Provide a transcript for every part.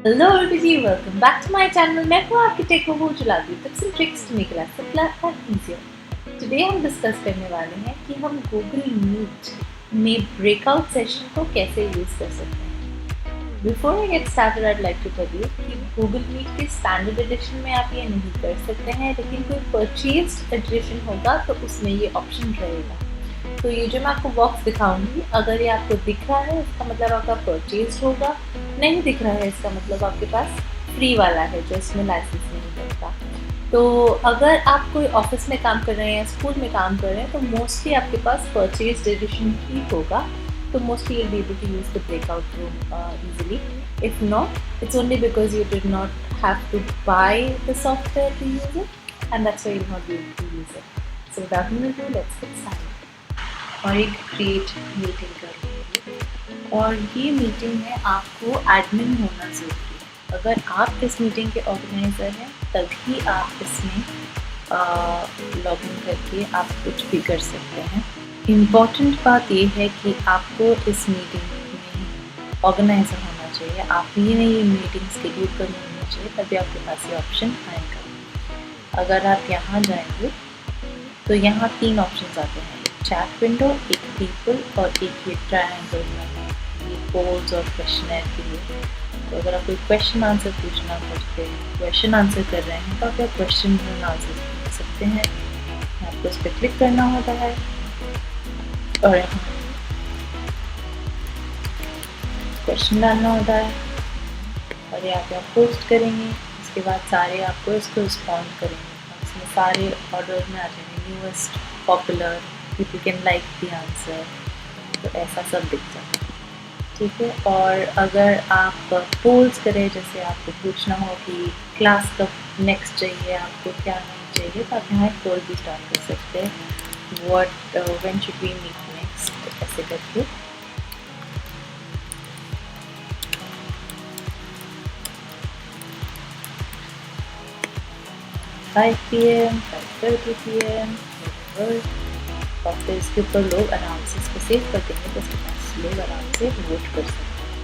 Hello everybody, welcome back to my channel. मैं हूँ आपकी टेक वो चलाती हूँ tips and tricks to make life simpler and easier. Today हम डिस्कस करने वाले हैं कि हम Google Meet में breakout session को कैसे यूज़ कर सकते हैं. Before I get started, I'd like to tell you कि Google Meet के standard edition में आप ये नहीं कर सकते हैं, लेकिन कोई purchased edition होगा तो उसमें ये option रहेगा. तो ये जो मैं आपको बॉक्स दिखाऊंगी, अगर ये आपको दिख रहा है इसका मतलब आपका परचेज होगा, नहीं दिख रहा है इसका मतलब आपके पास फ्री वाला है जो इसमें लाइसेंस नहीं लगता. तो अगर आप कोई ऑफिस में काम कर रहे हैं या स्कूल में काम कर रहे हैं तो मोस्टली आपके पास परचेज एडिशन ही होगा. तो mostly you'll be able to use the breakout room easily. If not, it's only because you did not have to buy the software to use it, and that's why you'll not be able to use it. So without further ado, let's get started. और एक create meeting करूँगी और ये meeting में आपको admin होना ज़रूरी है. अगर आप इस मीटिंग के ऑर्गेनाइज़र हैं तभी आप इसमें लॉगिन करके आप कुछ भी कर सकते हैं. इम्पॉर्टेंट बात ये है कि आपको इस मीटिंग में ऑर्गेनाइज़र होना चाहिए. आप ही ने ये मीटिंग शेड्यूल करनी होनी चाहिए, तभी आपके पास ये ऑप्शन आएगा. अगर आप यहाँ जाएंगे तो यहाँ 3 ऑप्शन आते हैं. चैट विंडो, एक पीपल और एक ये ट्रायंगल है, ये पोल्स और क्वेश्चनर के लिए. तो अगर आप कोई क्वेश्चन आंसर पूछना करते हैं, क्वेश्चन आंसर कर रहे हैं तो आप या क्वेश्चन आंसर पूछ सकते हैं. आपको इस पर क्लिक करना होता है और यहाँ क्वेश्चन डालना होता है और ये आप यहाँ पोस्ट करेंगे. इसके बाद सारे आपको इसको रिस्पॉन्ड करेंगे. इसमें सारे ऑर्डर में आ जाएंगे, newest, popular, people can like the answer. तो ऐसा सब दिख जाता है, ठीक है. और अगर आप पोल्स करें, जैसे आपको पूछना हो कि क्लास कब नेक्स्ट चाहिए, आपको क्या नहीं चाहिए, तो आप यहाँ एक पोल भी स्टार्ट कर सकते हैं. when should we meet next, ऐसे करके. 5 PM, 5:30 PM, और फिर इसके ऊपर लोग आराम से इसको सेव कर देंगे तो इसके पास लोग आराम से वोट कर सकते हैं,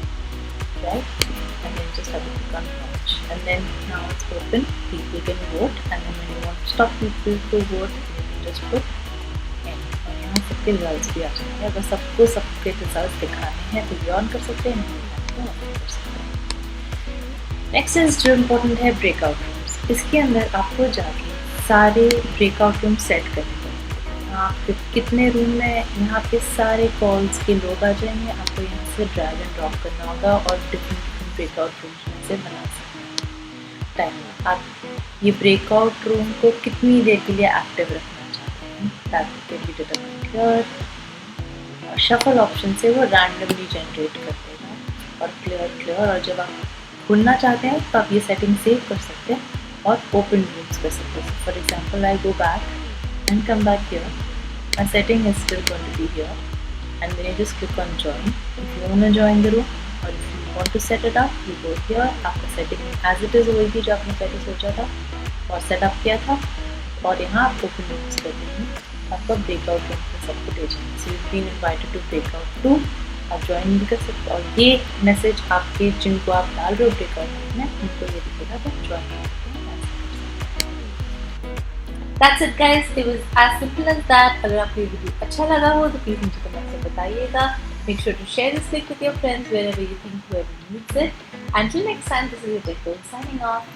right. And then just have to click on watch and then now it's open. People can vote and then when you want to stop people to vote you can just put end. और यहाँ सबके results भी आ जाएंगे. अगर सबको सबके results दिखाने हैं तो ये ऑन कर सकते हैं, नहीं ऑन कर सकते हैं. नेक्स्ट इज जो इम्पोर्टेंट है ब्रेकआउट रूम्स. इसके अंदर आपको जाके सारे ब्रेकआउट रूम सेट करने. आपके कितने रूम में यहाँ पे सारे कॉल्स के लोग आ जाएंगे. आपको यहाँ से ड्रैग एंड ड्रॉप करना होगा और डिफरेंट ब्रेकआउट रूम्स में से बना सकते हैं. टाइम आप ये ब्रेकआउट रूम को कितनी देर के लिए एक्टिव रखना चाहते हैं, that can be determined here. Shuffle option से वो रैंडमली जनरेट कर देगा. और क्लियर और जब आप खुलना चाहते हैं तो आप ये सेटिंग सेव कर सकते हैं और ओपन रूम्स कर सकते हैं. For example I go back and come back here. My setting is still going to be here, and then you just click on join. If you want to join the room or if you want to set it up, you go here. आपका setting as it is वही जो आपने पहले सोचा था और setup किया था, और यहाँ आप open rooms कर देंगे. आपका breakout room में सबको ले जाएंगे. So you've been invited to breakout room. आप ज्वाइन भी कर सकते हो और ये मैसेज आपके जिनको आप डाल रहे हो breakout room में उनको ये दिखेगा तो join. That's it guys, it was as simple as that. अगर आपको ये वीडियो अच्छा लगा हो तो प्लीज़ मुझे कमेंट में बताइएगा. Make sure to share this clip with your friends wherever you think whoever needs it. Until next time, this is your Tech Girl signing off.